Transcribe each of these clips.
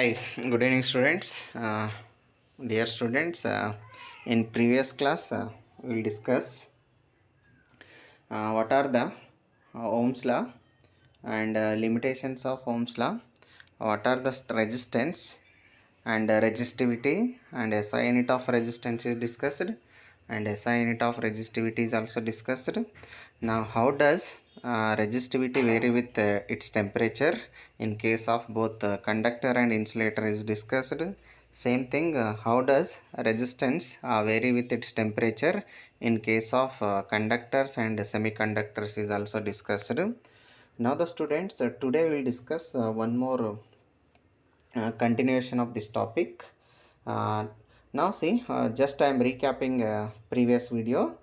Hi, good evening, students. Dear students, in previous class, we will discuss what are the Ohm's law and limitations of Ohm's law, what are the resistance and resistivity, and SI unit of resistance is discussed, and SI unit of resistivity is also discussed. Now, how does resistivity vary with its temperature in case of both conductor and insulator is discussed. Same thing, how does resistance vary with its temperature in case of conductors and semiconductors is also discussed. Now the students, today we will discuss one more continuation of this topic. Now see, just I am recapping previous video.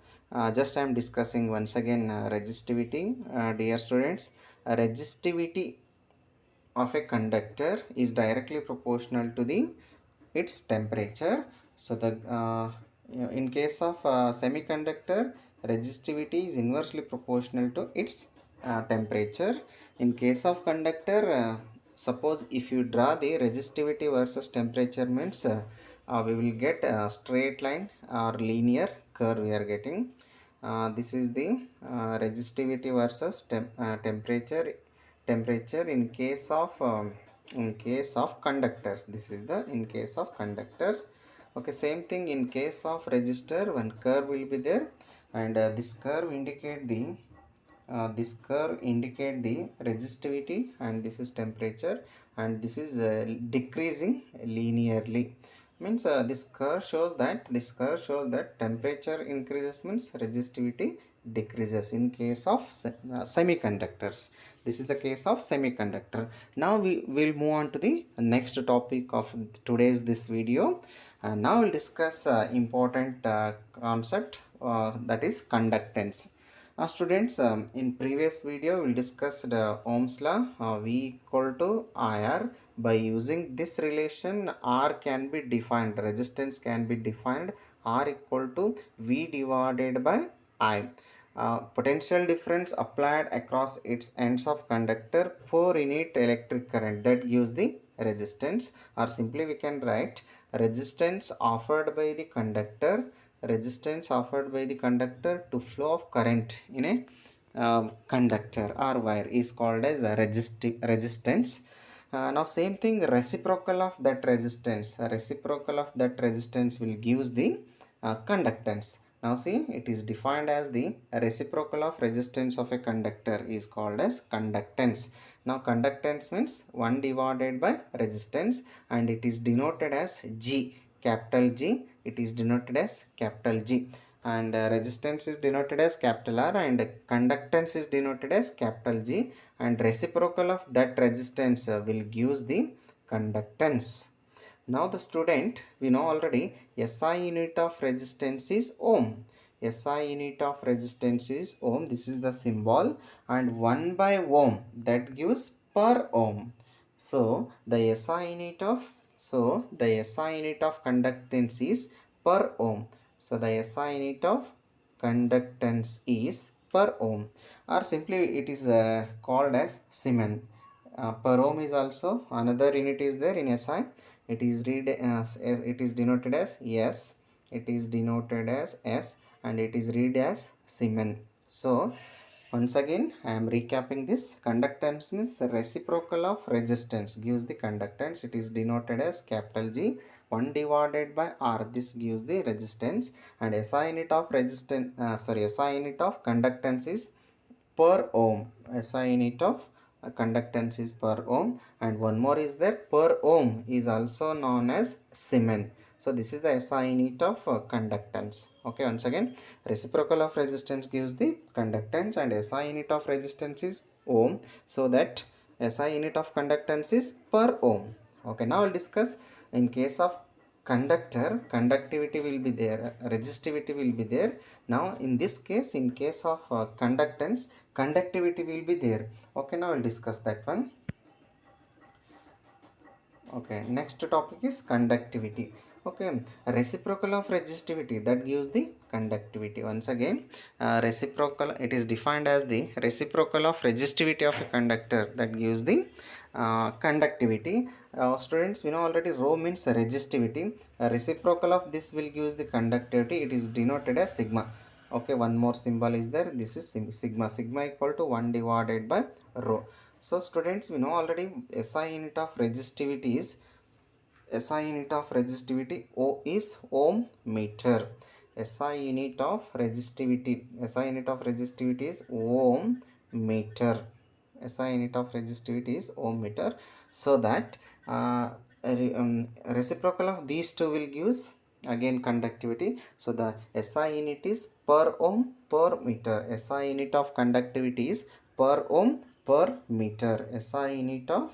Just I am discussing once again resistivity. Dear students, resistivity of a conductor is directly proportional to the its temperature. So the in case of semiconductor, resistivity is inversely proportional to its temperature. In case of conductor, suppose if you draw the resistivity versus temperature means we will get a straight line or linear curve we are getting. This is the resistivity versus temperature in case of conductors. This is the in case of conductors. Okay, same thing in case of resistor, one curve will be there, and this curve indicate the resistivity, and this is temperature, and this is decreasing linearly. Means this curve shows that temperature increases means resistivity decreases in case of semiconductors. This is the case of semiconductor. Now we will move on to the next topic of today's this video. Now we'll discuss important concept, that is conductance. Students, in previous video we discussed Ohm's law, V equal to IR. By using this relation, R can be defined, resistance can be defined, R equal to V divided by I. Potential difference applied across its ends of conductor per unit electric current, that gives the resistance, or simply we can write resistance offered by the conductor to flow of current in a conductor or wire is called as a resistance. Now same thing, reciprocal of that resistance will gives the conductance. Now see, it is defined as the reciprocal of resistance of a conductor is called as conductance. Now conductance means 1 divided by resistance, and it is denoted as G, capital G. It is denoted as capital G, and resistance is denoted as capital R, and conductance is denoted as capital G, and reciprocal of that resistance will give the conductance. Now the student, we know already SI unit of resistance is ohm. SI unit of resistance is ohm. This is the symbol, and 1 by ohm, that gives per ohm. So the SI unit of conductance is per ohm. So the SI unit of conductance is per ohm, or simply it is called as Siemens. Per ohm is also another unit is there in SI. It is denoted as S. It is denoted as S, and it is read as Siemens. So once again I am recapping this. Conductance means reciprocal of resistance gives the conductance. It is denoted as capital G. 1 divided by R, this gives the resistance, and SI unit of SI unit of conductance is per ohm. SI unit of conductance is per ohm, and one more is that per ohm is also known as Siemens. So this is the SI unit of conductance. Okay, once again, reciprocal of resistance gives the conductance, and SI unit of resistance is ohm. So that SI unit of conductance is per ohm. Okay, now I'll discuss in case of conductor, conductivity will be there, resistivity will be there. Now in this case, in case of conductance, conductivity will be there. Okay, now I'll discuss that one. Okay, next topic is conductivity. Okay, reciprocal of resistivity, that gives the conductivity. Once again, reciprocal, it is defined as the reciprocal of resistivity of a conductor, that gives the conductivity. Students, we know already rho means resistivity. Reciprocal of this will give the conductivity. It is denoted as sigma. Okay, one more symbol is there. This is sigma. Sigma equal to 1 divided by rho. So students, we know already SI unit of resistivity is O is ohm meter. SI unit of resistivity is ohm meter. SI unit of resistivity is ohm meter. So that reciprocal of these two will gives again conductivity. So the SI unit is per ohm per meter. SI unit of conductivity is per ohm per meter. SI unit of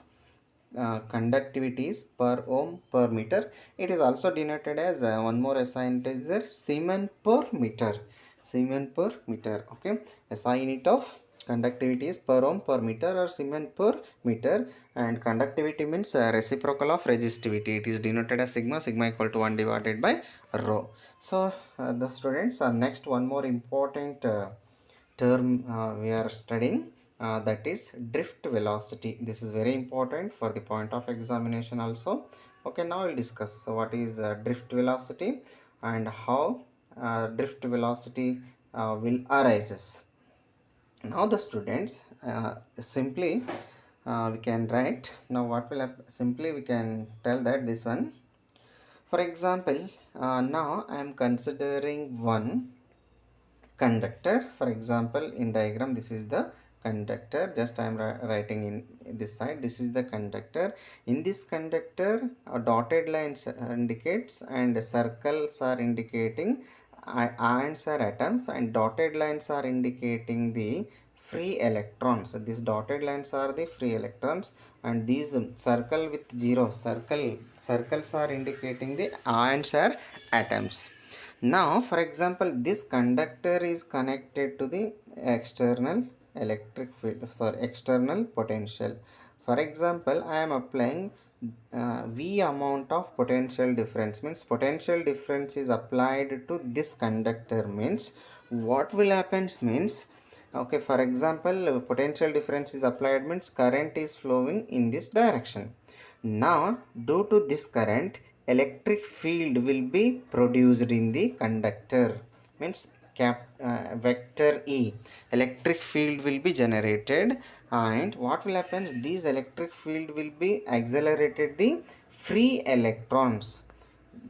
conductivity is per ohm per meter. It is also denoted as one more SI unit is there, Siemens per meter. Siemens per meter. Okay, SI unit of conductivity is per ohm per meter or Siemens per meter, and conductivity means reciprocal of resistivity. It is denoted as sigma. Sigma equal to 1 divided by rho. So the students, next one more important term we are studying, that is drift velocity. This is very important for the point of examination also. Okay, now we'll discuss what is drift velocity and how drift velocity will arises. Now the students, simply we can write. Now what will happen, simply we can tell that this one, for example, now I am considering one conductor. For example, in diagram, this is the conductor. Just I am writing in this side, this is the conductor. In this conductor, dotted lines indicates and circles are indicating ions or atoms, and dotted lines are indicating the free electrons. These dotted lines are the free electrons, and these circle with circles are indicating the ions or atoms. Now, for example, this conductor is connected to the external electric field, sorry, external potential. For example, I am applying V amount of potential difference. Means potential difference is applied to this conductor. Means what will happen means, okay, for example, potential difference is applied means current is flowing in this direction. Now, due to this current, electric field will be produced in the conductor. Means vector E, electric field will be generated, and what will happen, these electric field will be accelerated the free electrons.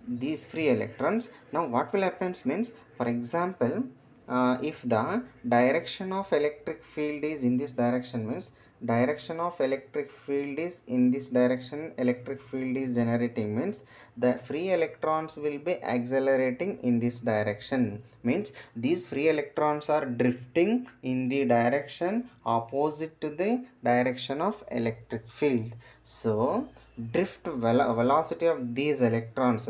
These free electrons, now what will happen means, for example, if the direction of electric field is in this direction, means direction of electric field is in this direction, electric field is generating, means the free electrons will be accelerating in this direction. Means these free electrons are drifting in the direction opposite to the direction of electric field. So drift velocity of these electrons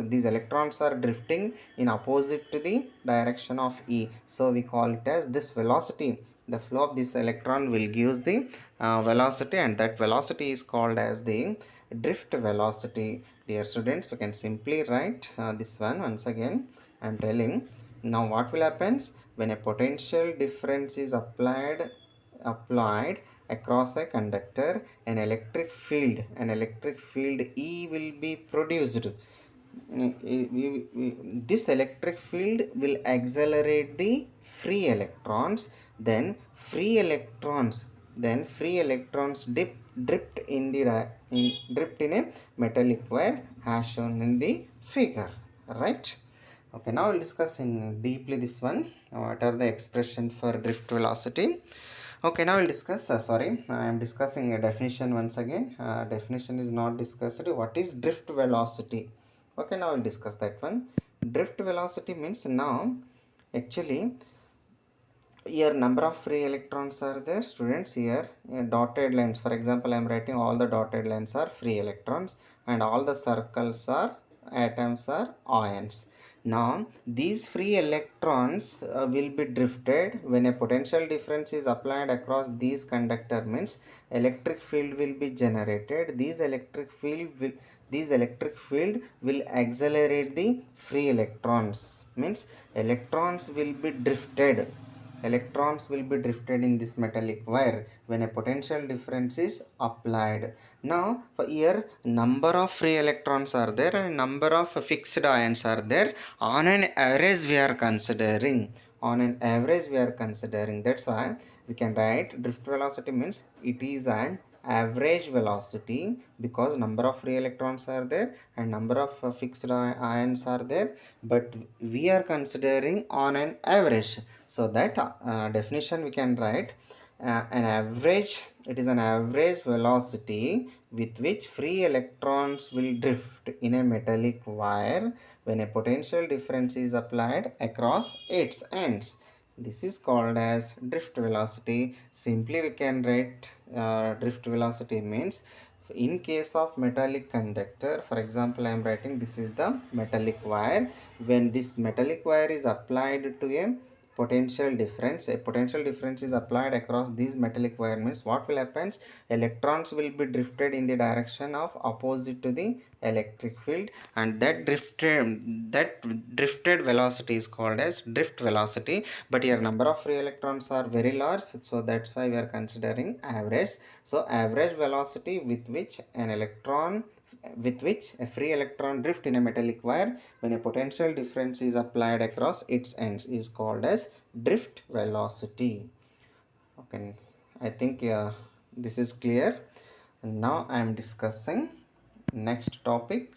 are drifting in opposite to the direction of E. So we call it as this velocity. The flow of this electron will give the velocity, and that velocity is called as the drift velocity. Dear students, we can simply write this one once again. I am telling. Now what will happen when a potential difference is applied across a conductor, an electric field E will be produced. This electric field will accelerate the free electrons, then free electrons drift in the drift in a metallic wire as shown in the figure, right? Okay, now we'll discuss in deeply this one. What are the expression for drift velocity? Okay, now we'll discuss. Sorry, I am discussing a definition once again. Definition is not discussed. What is drift velocity? Okay, now we'll discuss that one. Drift velocity means, now actually here number of free electrons are there, students. Here dotted lines, for example, I am writing all the dotted lines are free electrons, and all the circles are atoms or ions. Now these free electrons will be drifted when a potential difference is applied across these conductor. Means electric field will be generated. These electric field will accelerate the free electrons. Means electrons will be drifted. electrons will be drifted in this metallic wire when a potential difference is applied. Now for here number of free electrons are there and number of fixed ions are there. On an average we are considering, that's why we can write drift velocity means it is an average velocity, because number of free electrons are there and number of fixed ions are there, but we are considering on an average. So that definition we can write, an average, it is an average velocity with which free electrons will drift in a metallic wire when a potential difference is applied across its ends. This is called as drift velocity. Simply we can write drift velocity means, in case of metallic conductor, for example I am writing this is the metallic wire. When this metallic wire is applied to a potential difference is applied across these metallic wire means what will happen, electrons will be drifted in the direction of opposite to the electric field, and that drifted velocity is called as drift velocity. But here number of free electrons are very large, so that's why we are considering average. So average velocity with which a free electron drift in a metallic wire when a potential difference is applied across its ends is called as drift velocity. Okay, I think this is clear. Now I am discussing next topic.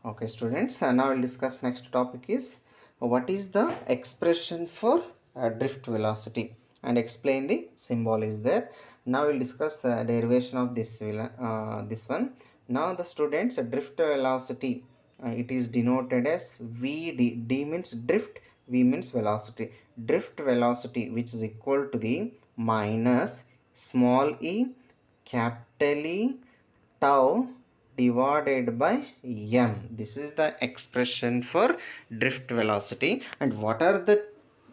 Okay students, now we'll discuss next topic is what is the expression for drift velocity and explain the symbol is there. Now we'll discuss derivation of this one. Now the students, drift velocity, it is denoted as vd. D means drift, v means velocity. Drift velocity which is equal to the minus small e capital E tau divided by m. This is the expression for drift velocity. And what are the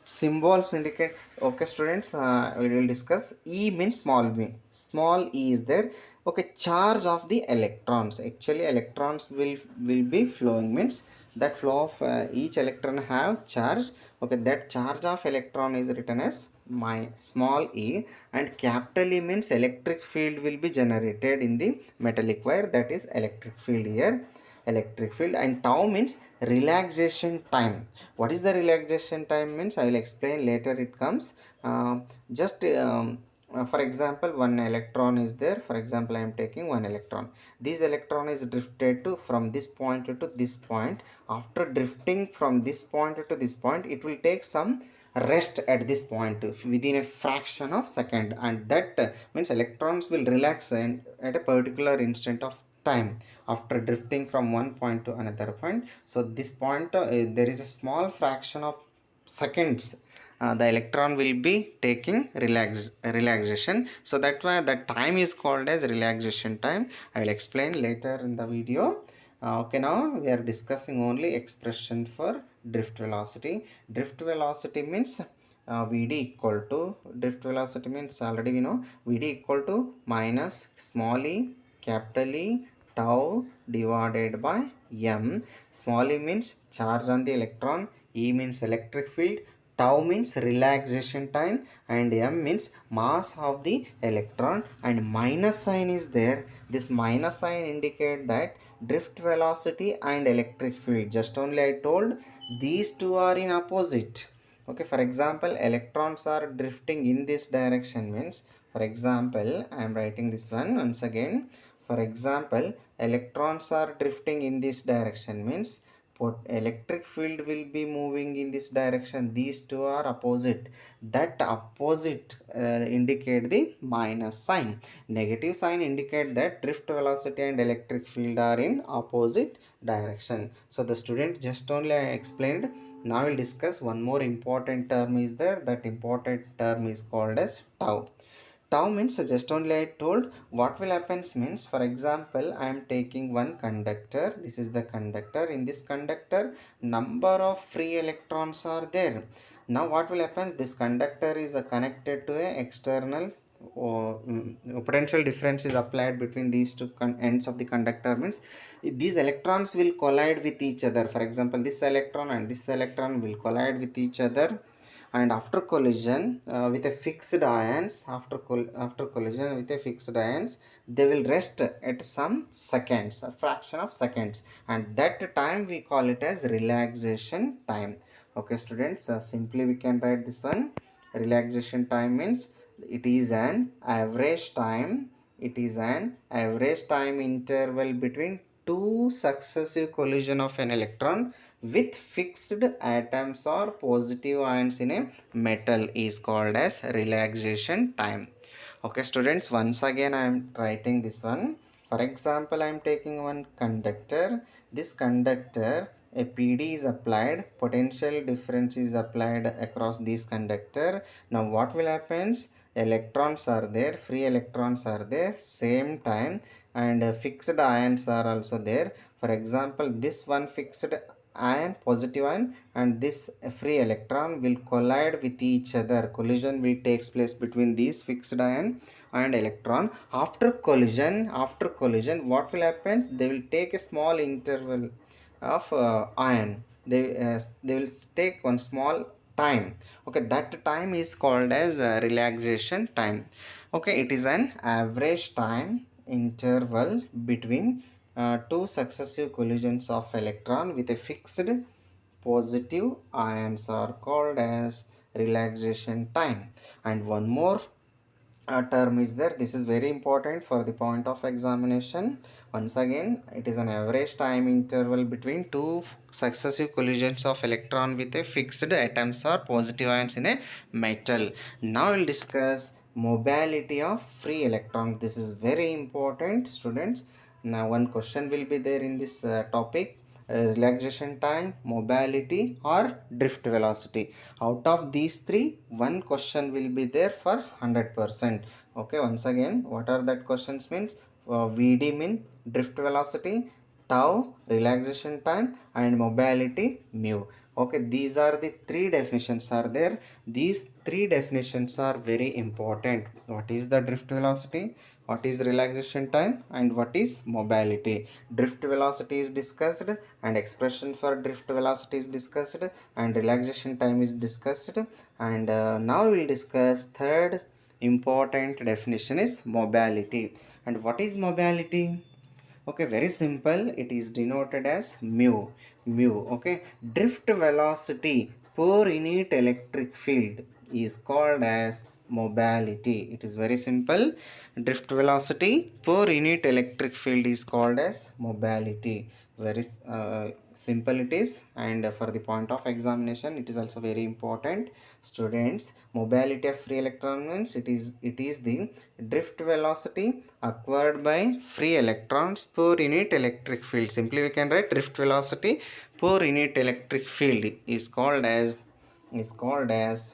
symbols indicate? Okay students, we will discuss. E means small e is there. Okay, charge of the electrons, actually electrons will be flowing, means that flow of each electron have charge. Okay, that charge of electron is written as my small e, and capital E means electric field will be generated in the metallic wire, that is electric field here, electric field. And tau means relaxation time. What is the relaxation time means I will explain later, it comes. Just for example, one electron is there. For example, I am taking one electron. This electron is drifted to from this point to this point. After drifting from this point to this point, it will take some rest at this point within a fraction of second, and that means electrons will relax and at a particular instant of time after drifting from one point to another point. So this point, there is a small fraction of seconds, the electron will be taking relaxation. So that's why the time is called as relaxation time. I will explain later in the video. Okay, now we are discussing only expression for drift velocity. Drift velocity means vd equal to, drift velocity means already we know, vd equal to minus small e capital E tau divided by m. Small e means charge on the electron, e means electric field, tau means relaxation time, and m means mass of the electron, and minus sign is there. This minus sign indicate that drift velocity and electric field, just only I told these two are in opposite. Okay, for example, electrons are drifting in this direction means, for example I am writing this one once again. For example, electrons are drifting in this direction means electric field will be moving in this direction. These two are opposite. That opposite indicate the minus sign. Negative sign indicate that drift velocity and electric field are in opposite direction. So the student, just only I explained. Now we'll discuss one more important term is there. That important term is called as tau. Tau means, just only I told what will happens means, for example I am taking one conductor. This is the conductor. In this conductor, number of free electrons are there. Now what will happen, this conductor is connected to a external potential difference is applied between these two ends of the conductor means these electrons will collide with each other. For example, this electron and this electron will collide with each other, and after collision with a fixed ions, after collision with a fixed ions, they will rest at some seconds, a fraction of seconds, and that time we call it as relaxation time. Okay students, simply we can write this one. Relaxation time means it is an average time, it is an average time interval between two successive collision of an electron with fixed atoms or positive ions in a metal is called as relaxation time. Okay students, once again I am writing this one. For example, I am taking one conductor. This conductor, a PD is applied, potential difference is applied across this conductor. Now what will happen? Electrons are there, free electrons are there same time, and fixed ions are also there. For example, this one fixed ion, positive ion, and this free electron will collide with each other. Collision will takes place between these fixed ion and electron. After collision what will happen? They will take a small interval of ion. They will take one small time. Okay, that time is called as relaxation time. Okay, it is an average time interval between two successive collisions of electron with a fixed positive ions are called as relaxation time. And one more term is there. This is very important for the point of examination. Once again, it is an average time interval between two successive collisions of electron with a fixed atoms or positive ions in a metal. Now we'll discuss mobility of free electron. This is very important students. Now one question will be there in this topic: relaxation time, mobility, or drift velocity. Out of these three, one question will be there for 100%. Okay, once again, what are that questions means? Vd mean drift velocity, tau relaxation time, and mobility mu. Okay, these are the three definitions are there. These three definitions are very important. What is the drift velocity, what is relaxation time, and what is mobility? Drift velocity is discussed, and expression for drift velocity is discussed, and relaxation time is discussed. And now we will discuss third important definition is mobility. And what is mobility? Okay, very simple. It is denoted as mu. Okay, drift velocity per unit electric field is called as mobility. It is very simple. Drift velocity per unit electric field is called as mobility. Very simple it is, and for the point of examination it is also very important. Students, mobility of free electron means it is the drift velocity acquired by free electrons per unit electric field. Simply we can write drift velocity per unit electric field is called as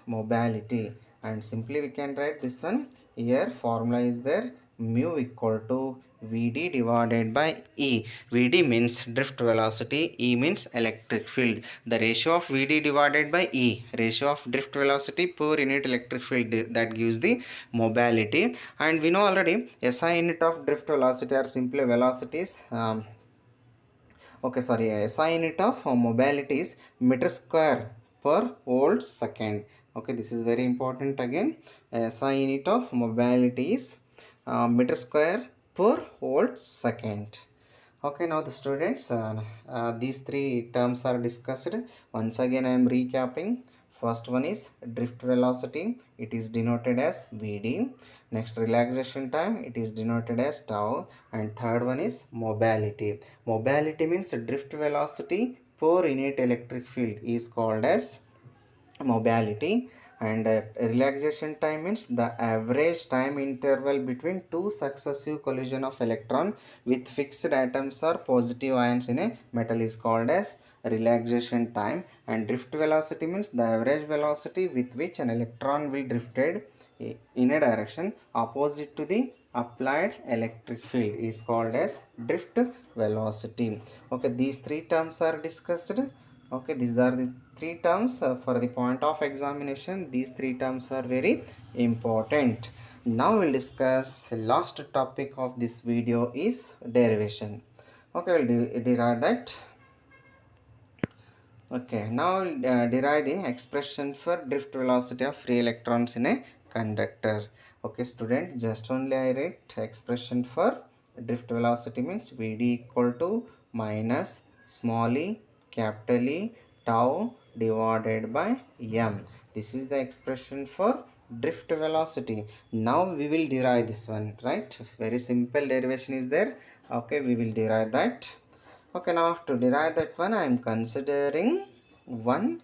mobility. And simply we can write this one. Here formula is there: mu equal to Vd divided by E. Vd means drift velocity, E means electric field. The ratio of Vd divided by E, ratio of drift velocity per unit electric field, that gives the mobility. And we know already SI unit of drift velocity are simply velocities. Okay, sorry, SI unit of mobility is meter square per volt second. Okay, this is very important again. SI unit of mobility is meter square per volt second. Okay, now the students, these three terms are discussed. Once again I am recapping. First one is drift velocity, it is denoted as Vd. Next, relaxation time, it is denoted as tau. And third one is mobility. Mobility means drift velocity per unit electric field is called as mobility. And relaxation time means the average time interval between two successive collision of electron with fixed atoms or positive ions in a metal is called as relaxation time. And drift velocity means the average velocity with which an electron will drifted in a direction opposite to the applied electric field is called as drift velocity. Okay, these three terms are discussed. Okay, these are the three terms for the point of examination. These three terms are very important. Now we'll discuss the last topic of this video is derivation. Okay, we'll derive that. Okay, now we'll derive the expression for drift velocity of free electrons in a conductor. Okay, student, just only I write expression for drift velocity means Vd equal to minus small e capital E tau divided by m. This is the expression for drift velocity. Now we will derive this one, right? Very simple derivation is there. Okay, we will derive that. Okay, now to derive that one, I am considering one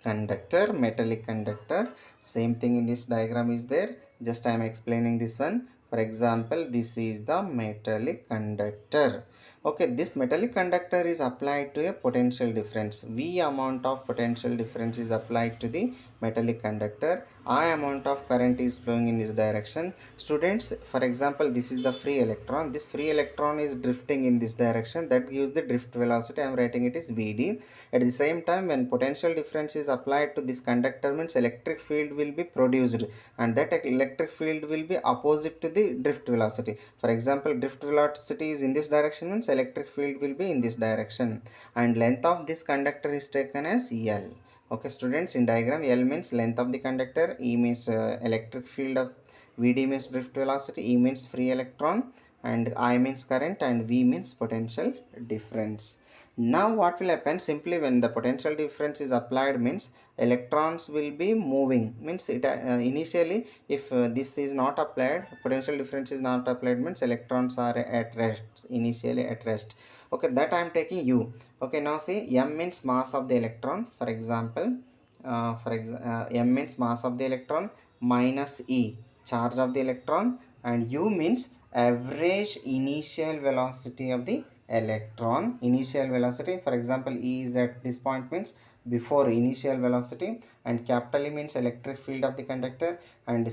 conductor, metallic conductor. Same thing in this diagram is there. Just I am explaining this one. For example, this is the metallic conductor. Okay, this metallic conductor is applied to a potential difference. V amount of potential difference is applied to the metallic conductor. I amount of current is flowing in this direction. Students, for example, this is the free electron. This free electron is drifting in this direction. That gives the drift velocity. I am writing it is Vd. At the same time, when potential difference is applied to this conductor means electric field will be produced, and that electric field will be opposite to the drift velocity. For example, drift velocity is in this direction means electric field will be in this direction, and length of this conductor is taken as L. Okay, students, in diagram, L means length of the conductor, E means electric field of Vd means drift velocity, E means free electron, and I means current, and V means potential difference. Now what will happen, simply when the potential difference is applied means electrons will be moving, means it initially if this is not applied, potential difference is not applied means electrons are at rest, initially at rest. Okay, that I am taking U. Okay, now see, m means mass of the electron. For example, m means mass of the electron, minus E charge of the electron, and U means average initial velocity of the electron. Initial velocity, for example, E is at this point means before initial velocity, and capital E means electric field of the conductor, and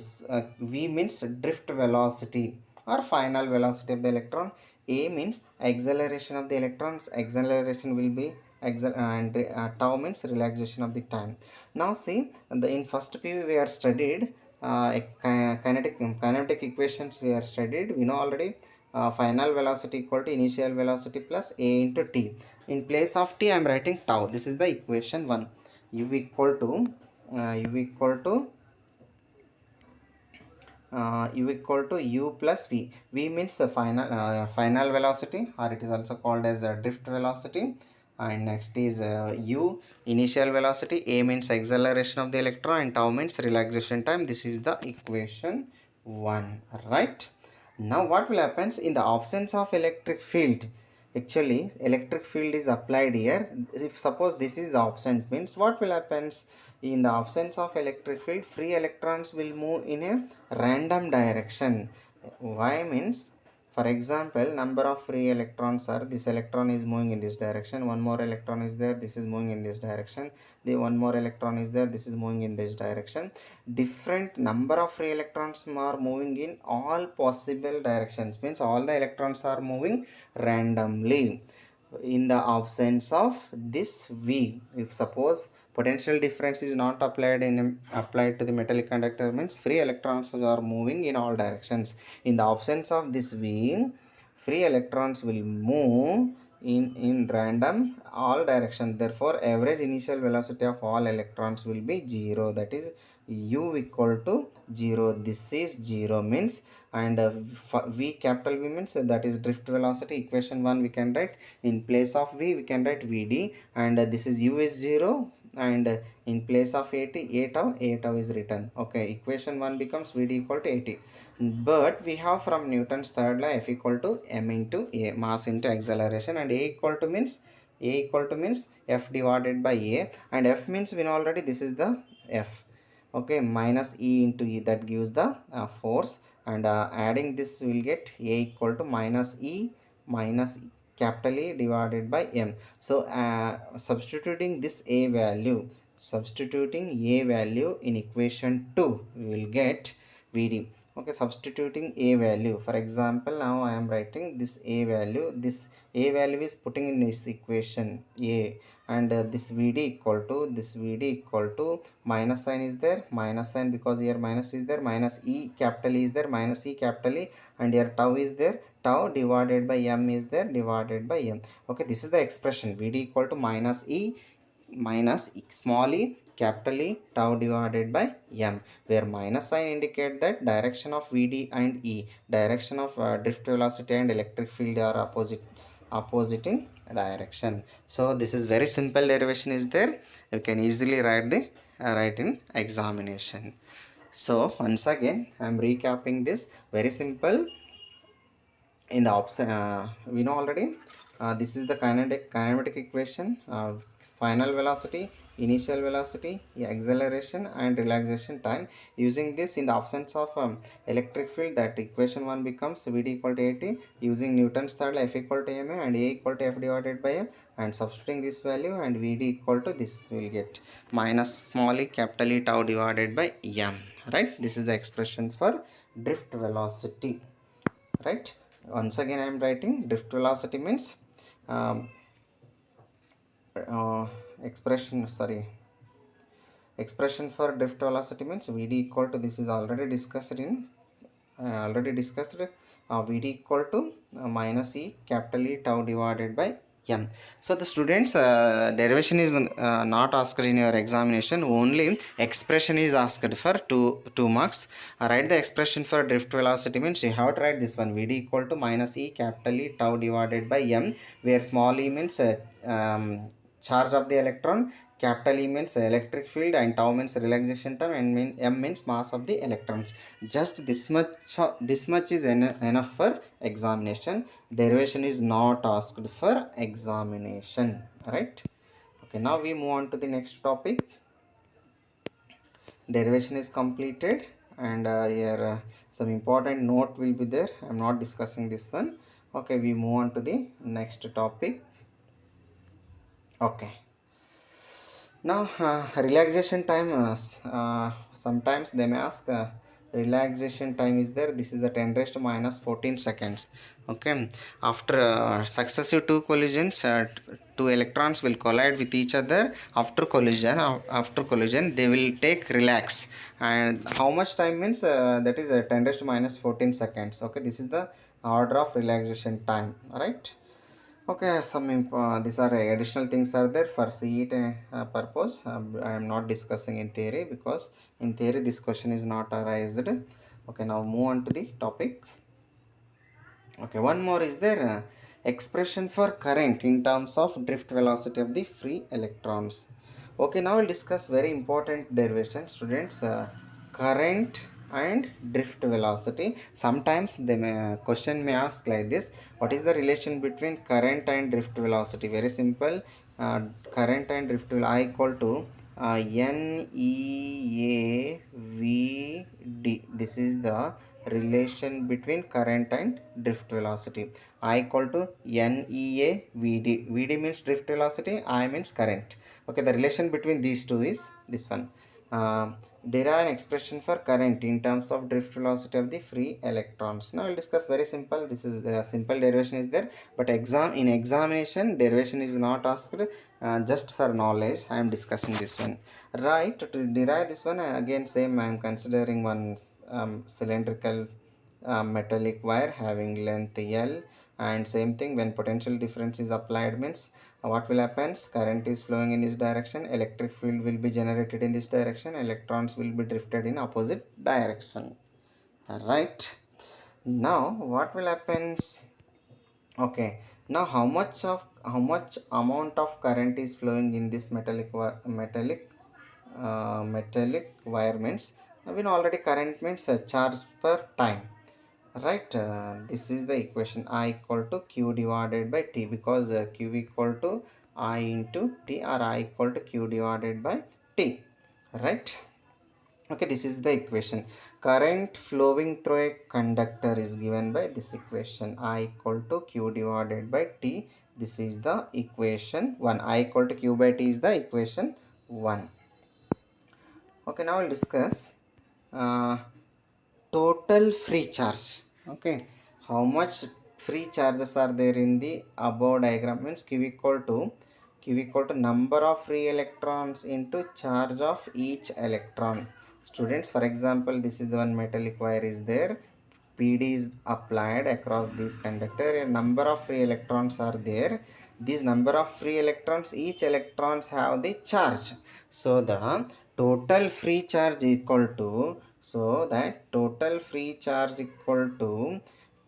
V means drift velocity or final velocity of the electron. A means acceleration of the electrons. Acceleration will be and tau means relaxation of the time. Now see, in first PV we are studied kinetic equations we are studied. We know already final velocity equal to initial velocity plus a into t. In place of t I am writing tau. This is the equation 1. U equal to u equal to u plus v. V means final velocity, or it is also called as drift velocity, and next is u initial velocity. A means acceleration of the electron, and tau means relaxation time. This is the equation 1, right? Now what will happens in the absence of electric field? Actually electric field is applied here. If suppose this is absent means what will happens? In the absence of electric field, free electrons will move in a random direction. Why means, for example, number of free electrons are, this electron is moving in this direction, one more electron is there, this is moving in this direction, the one more electron is there, this is moving in this direction. Different number of free electrons are moving in all possible directions, means all the electrons are moving randomly. In the absence of this V, if suppose potential difference is not applied to the metallic conductor means free electrons are moving in all directions. In the absence of this V, free electrons will move in random all directions. Therefore average initial velocity of all electrons will be 0, that is u equal to 0. This is 0 means, and v capital V means that is drift velocity. Equation 1 we can write, in place of V we can write Vd, and this is u is 0, and in place of at a tau is written. Okay, equation 1 becomes Vd equal to 80. But we have from Newton's third law, F equal to m into a, mass into acceleration, and a equal to means F divided by a, and F means we know already, this is the F. Okay, minus E into E, that gives the force, and adding this will get a equal to minus E minus capital E divided by m. So substituting a value in equation 2, we will get Vd. Okay, substituting a value. For example, now I am writing this a value. This a value is putting in this equation a, and this vd equal to, this vd equal to, minus sign is there, minus sign because here minus is there, minus e capital E is there, minus e capital E, and here tau is there, tau divided by m is there, divided by m. Okay, this is the expression vd equal to minus e minus small e capital E tau divided by m, where minus sign indicate that direction of vd and e, direction of drift velocity and electric field are opposite in direction. So this is very simple derivation is there, you can easily write in examination. So once again I am recapping this very simple. In the option we know already, this is the kinematic equation, final velocity, initial velocity, acceleration and relaxation time. Using this, in the absence of electric field, that equation 1 becomes vd equal to at. Using Newton's third law, f equal to ma and a equal to f divided by m, and substituting this value, and vd equal to this, will get minus small e capital E tau divided by m, right? This is the expression for drift velocity, right? Once again I am writing drift velocity means um, uh, expression sorry expression for drift velocity means vd equal to, this is already discussed, vd equal to minus e capital E tau divided by m. So the students, derivation is not asked in your examination, only expression is asked for 2 marks. Write the expression for drift velocity means you have to write this one, vd equal to minus e capital E tau divided by m, where small e means charge of the electron, capital E means electric field, and tau means relaxation time, and m means mass of the electrons. Just this much is enough for examination. Derivation is not asked for examination, right? Okay, now we move on to the next topic. Derivation is completed, and here some important note will be there. I'm not discussing this one. Okay, we move on to the next topic. Okay, now relaxation time, sometimes they may ask, relaxation time is there, this is a 10 raised to minus 14 seconds. Okay, after successive two collisions, two electrons will collide with each other. After collision they will take relax, and how much time means, that is 10 raised to minus 14 seconds. Okay, this is the order of relaxation time, right? Okay, these are additional things are there for CET purpose. I am not discussing in theory, because in theory this question is not arised. Okay, now move on to the topic. Okay, one more is there, expression for current in terms of drift velocity of the free electrons. Okay, now we'll discuss very important derivation, students. Current and drift velocity. Sometimes the question may ask like this: what is the relation between current and drift velocity? Very simple. Current and drift will I equal to NEAVD. This is the relation between current and drift velocity. I equal to NEAVD. VD means drift velocity, I means current. Okay, the relation between these two is this one. Derive an expression for current in terms of drift velocity of the free electrons. Now we'll discuss very simple. This is a simple derivation is there, but in examination derivation is not asked. Just for knowledge I am discussing this one. Right, to derive this one, again same, I am considering one cylindrical metallic wire having length L, and same thing, when potential difference is applied means what will happen, current is flowing in this direction, electric field will be generated in this direction, electrons will be drifted in opposite direction, right? Now what will happen? Okay, now how much amount of current is flowing in this metallic wire means, we know already current means charge per time, right? This is the equation, I equal to q divided by t, because q equal to I into t, or I equal to q divided by t, right? Okay, this is the equation. Current flowing through a conductor is given by this equation, I equal to q divided by t. This is the equation 1. I equal to q by t is the equation 1. Okay, now we'll discuss uh, total total free charge. Okay, how much free charges are there in the above diagram means q equal to number of free electrons into charge of each electron. Students, for example, this is one metallic wire is there, PD is applied across this conductor, a number of free electrons are there. These number of free electrons, each electrons have the charge, so the total free charge equal to, so that total free charge equal to,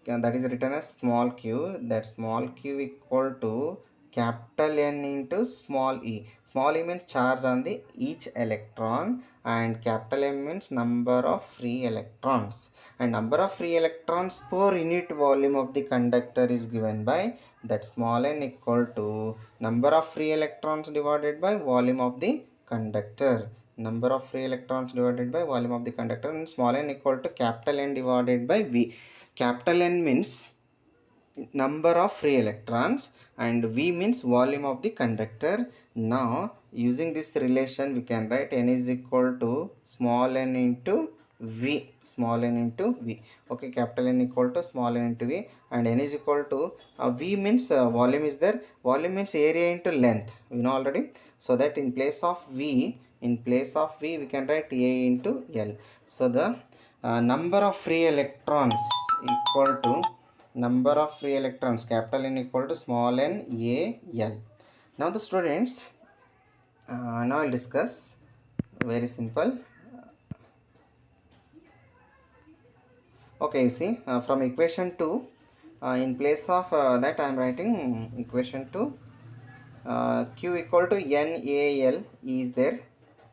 that is written as small q, that small q equal to capital N into small e. Small e means charge on the each electron, and capital M means number of free electrons, and number of free electrons per unit volume of the conductor is given by that small n equal to number of free electrons divided by volume of the conductor. Number of free electrons divided by volume of the conductor, and small n equal to capital N divided by V. Capital N means number of free electrons and V means volume of the conductor. Now using this relation we can write N is equal to small n into V, small n into V. Okay, capital N equal to small n into V, and N is equal to V means volume is there, volume means area into length, you know already. So that in place of V, we can write A into L. So the number of free electrons equal to number of free electrons, capital N equal to small n A L. Now the students, now I'll discuss very simple. Okay, you see from equation 2, in place of that I am writing equation 2, q equal to NaL is there,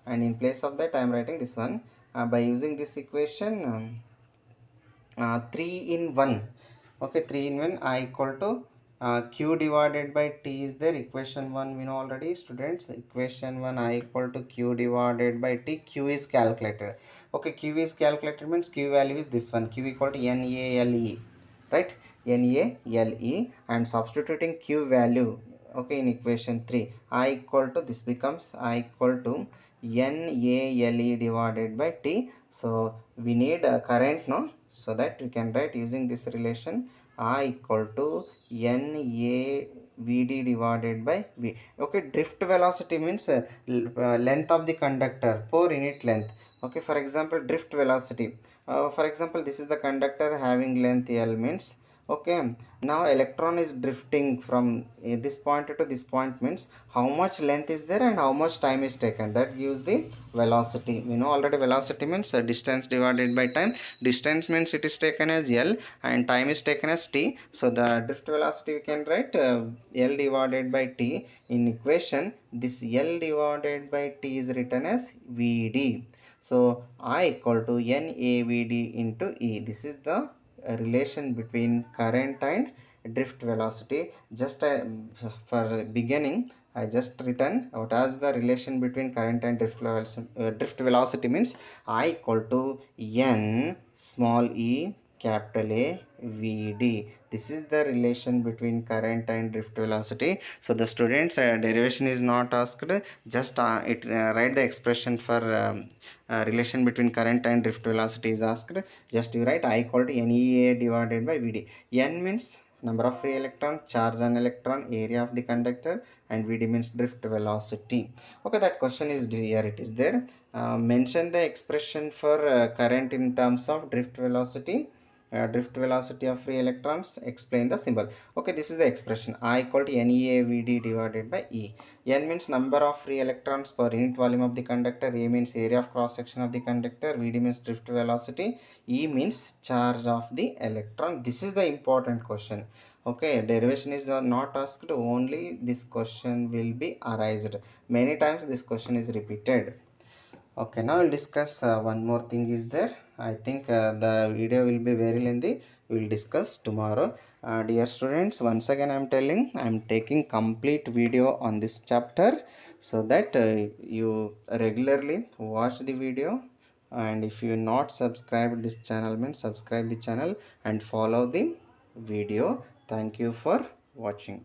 and in place of that I am writing this one, by using this equation 3 in 1. Okay, 3 in 1, I equal to q divided by t is there, equation 1 we know already students, equation 1 I equal to q divided by t, q is calculated. Okay, q is calculated means q value is this one, q equal to NaLe, right, NaLe, and substituting q value, okay, in equation 3 I equal to, this becomes I equal to NaLe divided by t. So we need a current, no, so that we can write using this relation I equal to NaVd divided by V. Okay, drift velocity means length of the conductor per unit length. Okay, for example, drift velocity, for example, this is the conductor having length L means, okay, now electron is drifting from this point to this point means how much length is there and how much time is taken, that gives the velocity. We know already velocity means distance divided by time. Distance means it is taken as L and time is taken as t, so the drift velocity we can write L divided by t. In equation this L divided by t is written as Vd, so I equal to NaVd into E. This is the relation between current and drift velocity. Just for beginning I just written what is the relation between current and drift velocity means I equal to N small e capital A Vd. This is the relation between current and drift velocity. So the students, derivation is not asked, just write the expression for relation between current and drift velocity is asked. Just you write I equal to NEA divided by Vd. N means number of free electron, charge on electron, area of the conductor, and Vd means drift velocity. Okay, that question is here, it is there. Mention the expression for current in terms of drift velocity. Drift velocity of free electrons, explain the symbol. Okay, this is the expression I equal to NeAVd divided by E. N means number of free electrons per unit volume of the conductor, A means area of cross section of the conductor, Vd means drift velocity, E means charge of the electron. This is the important question. Okay, derivation is not asked, only this question will be arised. Many times this question is repeated. Okay, now I'll discuss one more thing is there. I think the video will be very lengthy. We will discuss tomorrow. Dear students, once again I am telling, I am taking complete video on this chapter, so that you regularly watch the video, and if you not subscribe this channel means subscribe the channel and follow the video. Thank you for watching.